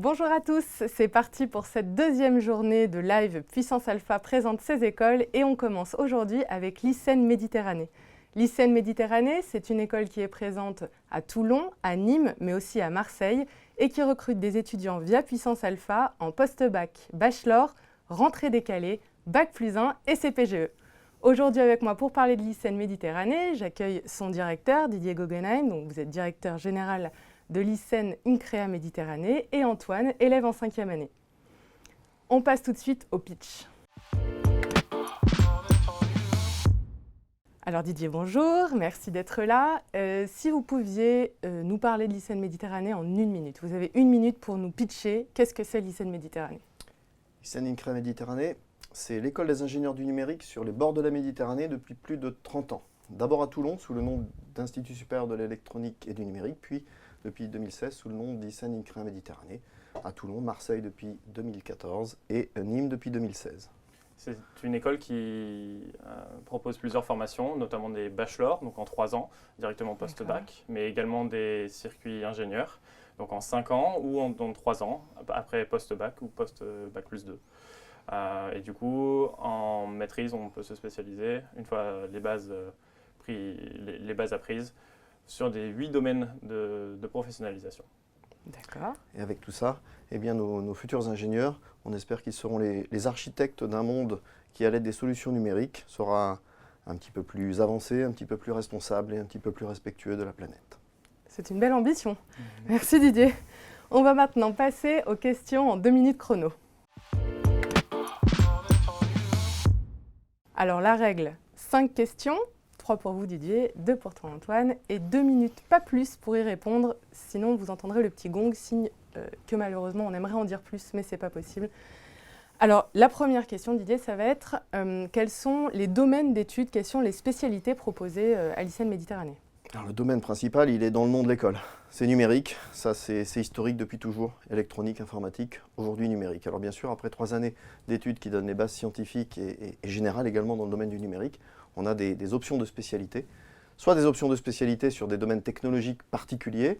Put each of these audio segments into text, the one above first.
Bonjour à tous, c'est parti pour cette deuxième journée de live Puissance Alpha présente ses écoles et on commence aujourd'hui avec l'ICEN Méditerranée. L'ICEN Méditerranée, c'est une école qui est présente à Toulon, à Nîmes, mais aussi à Marseille et qui recrute des étudiants via Puissance Alpha en post-bac, bachelor, rentrée décalée, bac+1 et CPGE. Aujourd'hui avec moi pour parler de l'ICEN Méditerranée, j'accueille son directeur Didier Guggenheim, donc vous êtes directeur général de l'ICEN INCREA Méditerranée, et Antoine, élève en 5e année. On passe tout de suite au pitch. Alors Didier, bonjour, merci d'être là. Si vous pouviez nous parler de l'ICEN Méditerranée en 1 minute. Vous avez 1 minute pour nous pitcher. Qu'est-ce que c'est l'ICEN Méditerranée? l'ICEN INCREA Méditerranée, c'est l'école des ingénieurs du numérique sur les bords de la Méditerranée depuis plus de 30 ans. D'abord à Toulon, sous le nom d'Institut supérieur de l'électronique et du numérique, puis depuis 2016 sous le nom d'ICEN INCREA Méditerranée, à Toulon, Marseille depuis 2014 et Nîmes depuis 2016. C'est une école qui propose plusieurs formations, notamment des bachelors, donc en 3 ans, directement post-bac, mais également des circuits ingénieurs, donc en 5 ans ou en 3 ans, après post-bac ou post-bac+2. Et du coup, en maîtrise, on peut se spécialiser, une fois les bases apprises, sur des 8 domaines de professionnalisation. D'accord. Et avec tout ça, eh bien, nos futurs ingénieurs, on espère qu'ils seront les architectes d'un monde qui, à l'aide des solutions numériques, sera un petit peu plus avancé, un petit peu plus responsable et un petit peu plus respectueux de la planète. C'est une belle ambition. Merci Didier. On va maintenant passer aux questions en 2 minutes chrono. Alors la règle, 5 questions. 3 pour vous Didier, 2 pour toi Antoine, et 2 minutes, pas plus, pour y répondre. Sinon, vous entendrez le petit gong, signe que malheureusement, on aimerait en dire plus, mais c'est pas possible. Alors, la première question, Didier, ça va être quels sont les domaines d'études, quelles sont les spécialités proposées à l'ICEN Méditerranée? Alors, le domaine principal, il est dans le nom de l'école. C'est numérique, ça c'est historique depuis toujours, électronique, informatique, aujourd'hui numérique. Alors bien sûr, après 3 années d'études qui donnent les bases scientifiques et générales également dans le domaine du numérique, on a des options de spécialité, soit des options de spécialité sur des domaines technologiques particuliers,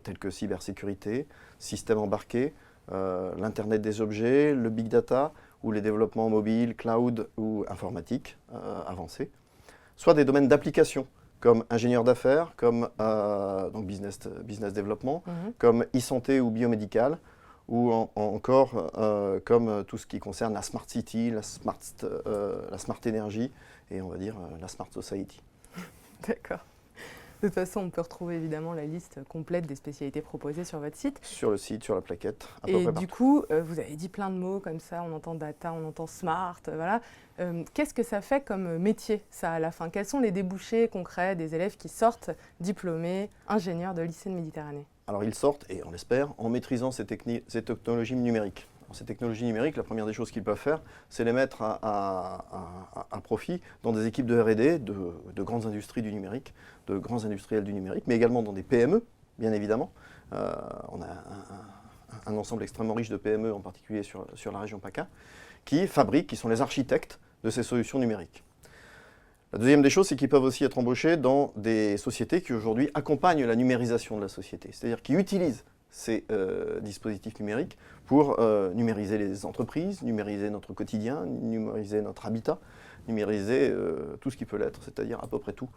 tels que cybersécurité, système embarqué, l'Internet des objets, le big data, ou les développements mobiles, cloud ou informatique avancés, soit des domaines d'application, comme ingénieur d'affaires, comme donc business développement, comme e-santé ou biomédical, ou encore comme tout ce qui concerne la smart city, la smart energy et on va dire la smart society. D'accord. De toute façon, on peut retrouver évidemment la liste complète des spécialités proposées sur votre site. Sur le site, sur la plaquette, à peu Et près du partout. coup, vous avez dit plein de mots comme ça, on entend data, on entend smart, voilà. Qu'est-ce que ça fait comme métier, ça, à la fin? Quels sont les débouchés concrets des élèves qui sortent diplômés, ingénieurs de l'ICEN Méditerranée? Alors ils sortent, et on l'espère, en maîtrisant ces technologies numériques. Ces technologies numériques, la première des choses qu'ils peuvent faire, c'est les mettre à profit dans des équipes de R&D, de grandes industries du numérique, de grands industriels du numérique, mais également dans des PME, bien évidemment. On a un ensemble extrêmement riche de PME, en particulier sur la région PACA, qui fabriquent, qui sont les architectes de ces solutions numériques. La deuxième des choses, c'est qu'ils peuvent aussi être embauchés dans des sociétés qui aujourd'hui accompagnent la numérisation de la société, c'est-à-dire qui utilisent ces dispositifs numériques pour numériser les entreprises, numériser notre quotidien, numériser notre habitat, numériser tout ce qui peut l'être, c'est-à-dire à peu près tout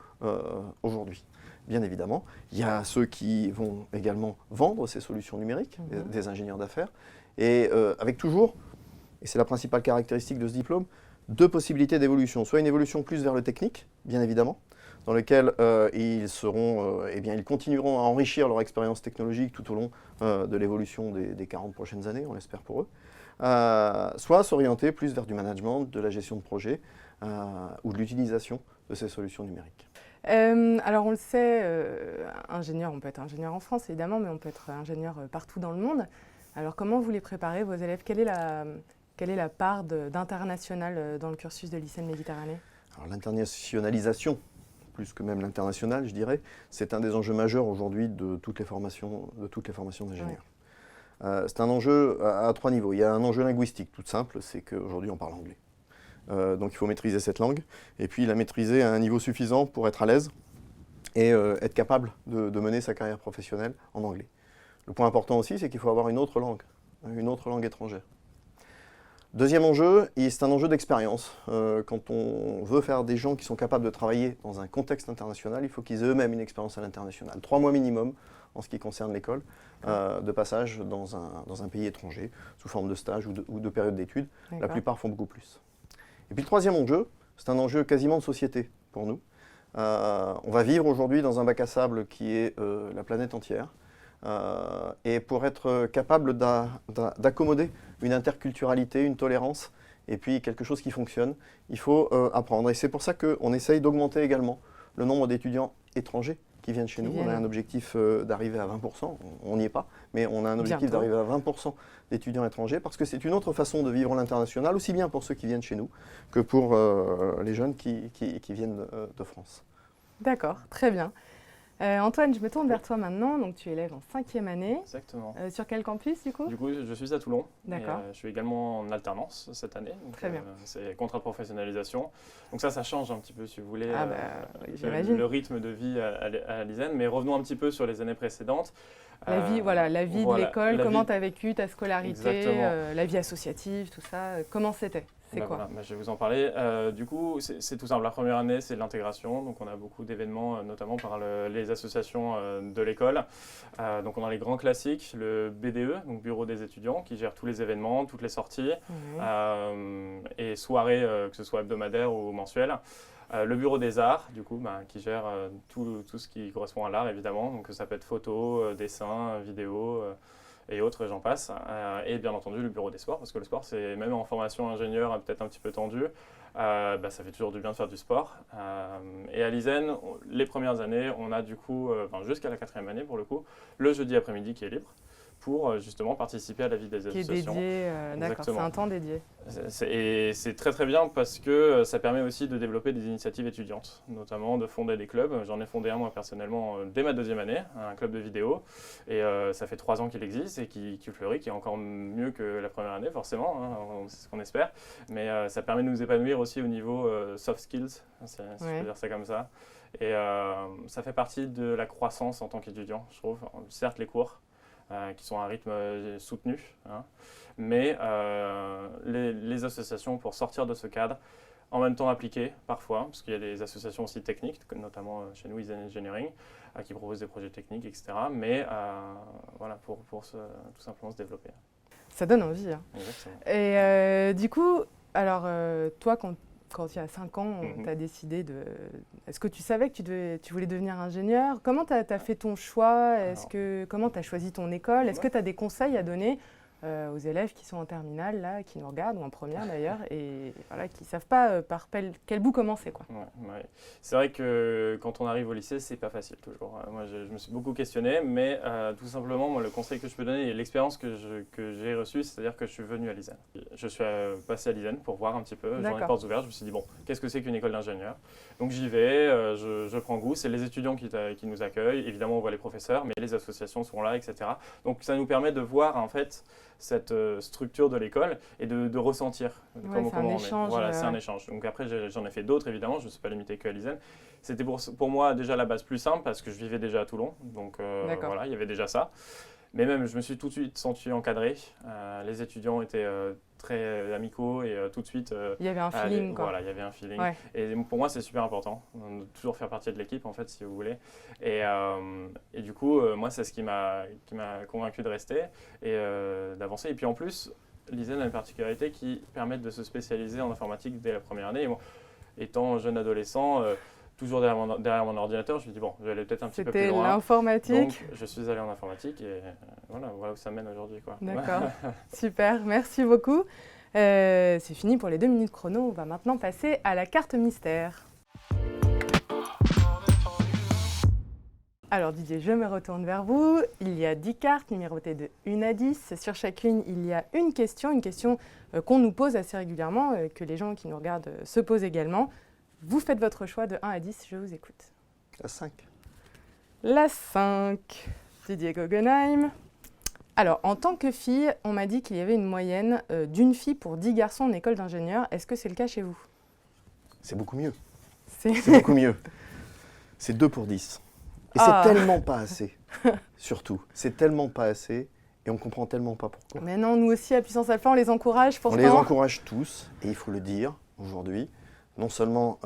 aujourd'hui. Bien évidemment, il y a ceux qui vont également vendre ces solutions numériques, des ingénieurs d'affaires, et avec toujours, et c'est la principale caractéristique de ce diplôme, 2 possibilités d'évolution. Soit une évolution plus vers le technique, bien évidemment, dans lequel ils continueront à enrichir leur expérience technologique tout au long de l'évolution des 40 prochaines années, on l'espère pour eux. Soit s'orienter plus vers du management, de la gestion de projet ou de l'utilisation de ces solutions numériques. Alors on le sait, ingénieur, on peut être ingénieur en France évidemment, mais on peut être ingénieur partout dans le monde. Alors comment vous les préparez, vos élèves? Quelle est la part d'international dans le cursus de l'ICEN Méditerranée? Alors l'internationalisation, plus que même l'international, je dirais, c'est un des enjeux majeurs aujourd'hui de toutes les formations d'ingénieurs. Ouais. C'est un enjeu à 3 niveaux. Il y a un enjeu linguistique, tout simple, c'est qu'aujourd'hui on parle anglais. Donc il faut maîtriser cette langue, et puis la maîtriser à un niveau suffisant pour être à l'aise et être capable de mener sa carrière professionnelle en anglais. Le point important aussi, c'est qu'il faut avoir une autre langue étrangère. Deuxième enjeu, c'est un enjeu d'expérience. Quand on veut faire des gens qui sont capables de travailler dans un contexte international, il faut qu'ils aient eux-mêmes une expérience à l'international. 3 mois minimum en ce qui concerne l'école, de passage dans un pays étranger, sous forme de stage ou de période d'études. La plupart font beaucoup plus. Et puis le troisième enjeu, c'est un enjeu quasiment de société pour nous. On va vivre aujourd'hui dans un bac à sable qui est la planète entière. Et pour être capable d'accommoder une interculturalité, une tolérance, et puis quelque chose qui fonctionne, il faut apprendre. Et c'est pour ça qu'on essaye d'augmenter également le nombre d'étudiants étrangers qui viennent chez nous. On a un objectif d'arriver à 20%, on n'y est pas, mais on a un objectif d'arriver à 20% d'étudiants étrangers, parce que c'est une autre façon de vivre l'international, aussi bien pour ceux qui viennent chez nous que pour les jeunes qui viennent de France. D'accord, très bien. Antoine, je me tourne vers toi maintenant. Donc, tu es élève en 5e année. Exactement. Sur quel campus, du coup? Du coup, je suis à Toulon. D'accord. Je suis également en alternance cette année. Donc, très bien. C'est contrat de professionnalisation. Donc ça change un petit peu, si vous voulez, j'imagine. le rythme de vie à l'ISEN. Mais revenons un petit peu sur les années précédentes. La vie de l'école, comment tu as vécu ta scolarité, la vie associative, tout ça, comment c'était? C'est quoi? Voilà, je vais vous en parler. Du coup, c'est tout simple. La première année, c'est l'intégration. Donc, on a beaucoup d'événements, notamment par les associations de l'école. Donc, on a les grands classiques, le BDE, donc Bureau des étudiants, qui gère tous les événements, toutes les sorties, et soirées, que ce soit hebdomadaires ou mensuelles. Le Bureau des arts, du coup, qui gère tout ce qui correspond à l'art, évidemment. Donc, ça peut être photos, dessins, vidéos et autres, j'en passe. Et bien entendu, le Bureau des sports, parce que le sport, c'est même en formation ingénieur, peut-être un petit peu tendu. Ça fait toujours du bien de faire du sport. Et à l'ISEN, les premières années, on a du coup, jusqu'à la 4e année pour le coup, le jeudi après-midi qui est libre, pour justement participer à la vie des associations. Qui est dédié, d'accord, c'est un temps dédié. Et c'est très très bien parce que ça permet aussi de développer des initiatives étudiantes, notamment de fonder des clubs. J'en ai fondé un moi personnellement dès ma 2e année, un club de vidéo. Et ça fait 3 ans qu'il existe et qui fleurit, qui est encore mieux que la première année forcément, c'est ce qu'on espère. Mais ça permet de nous épanouir aussi au niveau soft skills, si je peux dire ça comme ça. Et ça fait partie de la croissance en tant qu'étudiant, je trouve. Certes les cours, qui sont à un rythme soutenu. Mais les associations, pour sortir de ce cadre, en même temps appliquées parfois, parce qu'il y a des associations aussi techniques, notamment chez nous, ISEN Engineering, qui proposent des projets techniques, etc. Mais pour tout simplement se développer. Ça donne envie. Exactement. Et du coup, alors toi, quand il y a 5 ans, tu as décidé de... Est-ce que tu savais que tu voulais devenir ingénieur? Comment tu as fait ton choix? Comment tu as choisi ton école? Est-ce que tu as des conseils à donner aux élèves qui sont en terminale, là, qui nous regardent, ou en première d'ailleurs, et voilà, qui ne savent pas par quel bout commencer, quoi? Ouais. C'est vrai que quand on arrive au lycée, c'est pas facile toujours. Moi, je me suis beaucoup questionné, mais tout simplement, moi, le conseil que je peux donner et l'expérience que j'ai reçue, c'est-à-dire que je suis venu à l'ISEN. Je suis passé à l'ISEN pour voir un petit peu, j'en ai les portes ouvertes, je me suis dit, bon, qu'est-ce que c'est qu'une école d'ingénieur? Donc j'y vais, je prends goût, c'est les étudiants qui nous accueillent, évidemment on voit les professeurs, mais les associations sont là, etc. Donc ça nous permet de voir en fait cette structure de l'école et de ressentir comment on est. Voilà, c'est un échange. Donc après, j'en ai fait d'autres, évidemment, je ne suis pas limité qu'à l'ISEN. C'était pour moi déjà la base plus simple parce que je vivais déjà à Toulon, donc voilà, il y avait déjà ça. Mais même, je me suis tout de suite senti encadré. Les étudiants étaient très amicaux et tout de suite... il y avait un feeling, quoi. Voilà, il y avait un feeling. Ouais. Et pour moi, c'est super important de toujours faire partie de l'équipe, en fait, si vous voulez. Et du coup, moi, c'est ce qui m'a convaincu de rester et d'avancer. Et puis en plus, l'ISEN a une particularité qui permet de se spécialiser en informatique dès la première année. Et moi, étant jeune adolescent... toujours derrière mon ordinateur, je me suis dit, bon, je vais aller peut-être un petit peu plus loin. C'était l'informatique. Donc, je suis allé en informatique et voilà où ça mène aujourd'hui. D'accord, super, merci beaucoup. C'est fini pour les 2 minutes chrono. On va maintenant passer à la carte mystère. Alors Didier, je me retourne vers vous. Il y a 10 cartes numérotées de 1 à 10. Sur chacune, il y a une question qu'on nous pose assez régulièrement, que les gens qui nous regardent se posent également. Vous faites votre choix de 1 à 10, je vous écoute. La 5. La 5, Didier Guggenheim. Alors, en tant que fille, on m'a dit qu'il y avait une moyenne d'une fille pour 10 garçons en école d'ingénieur. Est-ce que c'est le cas chez vous? C'est beaucoup mieux. C'est beaucoup mieux. C'est 2 pour 10. Et c'est tellement pas assez. Surtout. C'est tellement pas assez et on comprend tellement pas pourquoi. Mais non, nous aussi, à Puissance Alpha, on les encourage pourtant. On les encourage tous, et il faut le dire aujourd'hui. Non seulement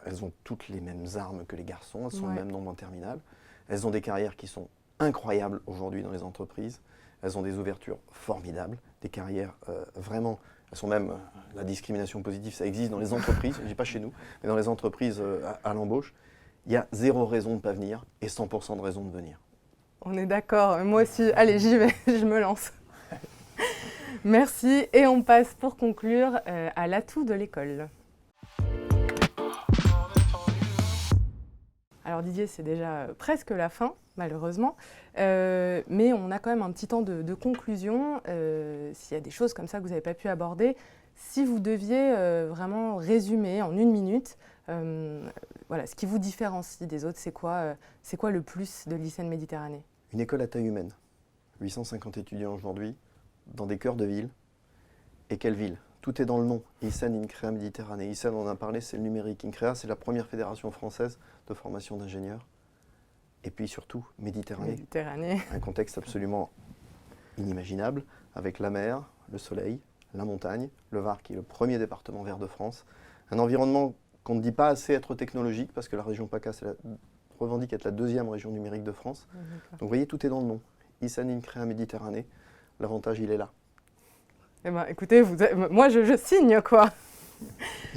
elles ont toutes les mêmes armes que les garçons, elles sont le même nombre en terminale, elles ont des carrières qui sont incroyables aujourd'hui dans les entreprises, elles ont des ouvertures formidables, des carrières vraiment, elles sont même, la discrimination positive, ça existe dans les entreprises, je dis pas chez nous, mais dans les entreprises à l'embauche, il y a 0 raison de ne pas venir et 100% de raison de venir. On est d'accord, moi aussi, allez j'y vais, je me lance. Merci, et on passe pour conclure à l'atout de l'école. Alors Didier, c'est déjà presque la fin, malheureusement, mais on a quand même un petit temps de conclusion. S'il y a des choses comme ça que vous n'avez pas pu aborder, si vous deviez vraiment résumer en 1 minute, voilà, ce qui vous différencie des autres, c'est quoi le plus de l'ICN Méditerranée? Une école à taille humaine, 850 étudiants aujourd'hui, dans des cœurs de ville. Et quelle ville? Tout est dans le nom, ICN INCREA Méditerranée. ICN, on en a parlé, c'est le numérique. INCREA, c'est la première fédération française de formation d'ingénieurs. Et puis surtout, Méditerranée. Un contexte absolument inimaginable, avec la mer, le soleil, la montagne, le Var, qui est le premier département vert de France. Un environnement qu'on ne dit pas assez être technologique, parce que la région PACA revendique être la 2e région numérique de France. Donc vous voyez, tout est dans le nom. ICN INCREA Méditerranée, l'avantage, il est là. Eh ben, écoutez, moi je signe quoi.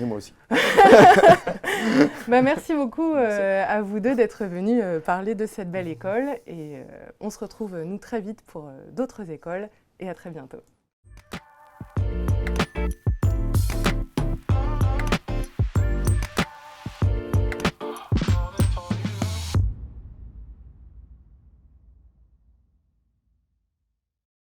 Et moi aussi. Merci beaucoup à vous deux d'être venus parler de cette belle école et on se retrouve nous très vite pour d'autres écoles et à très bientôt.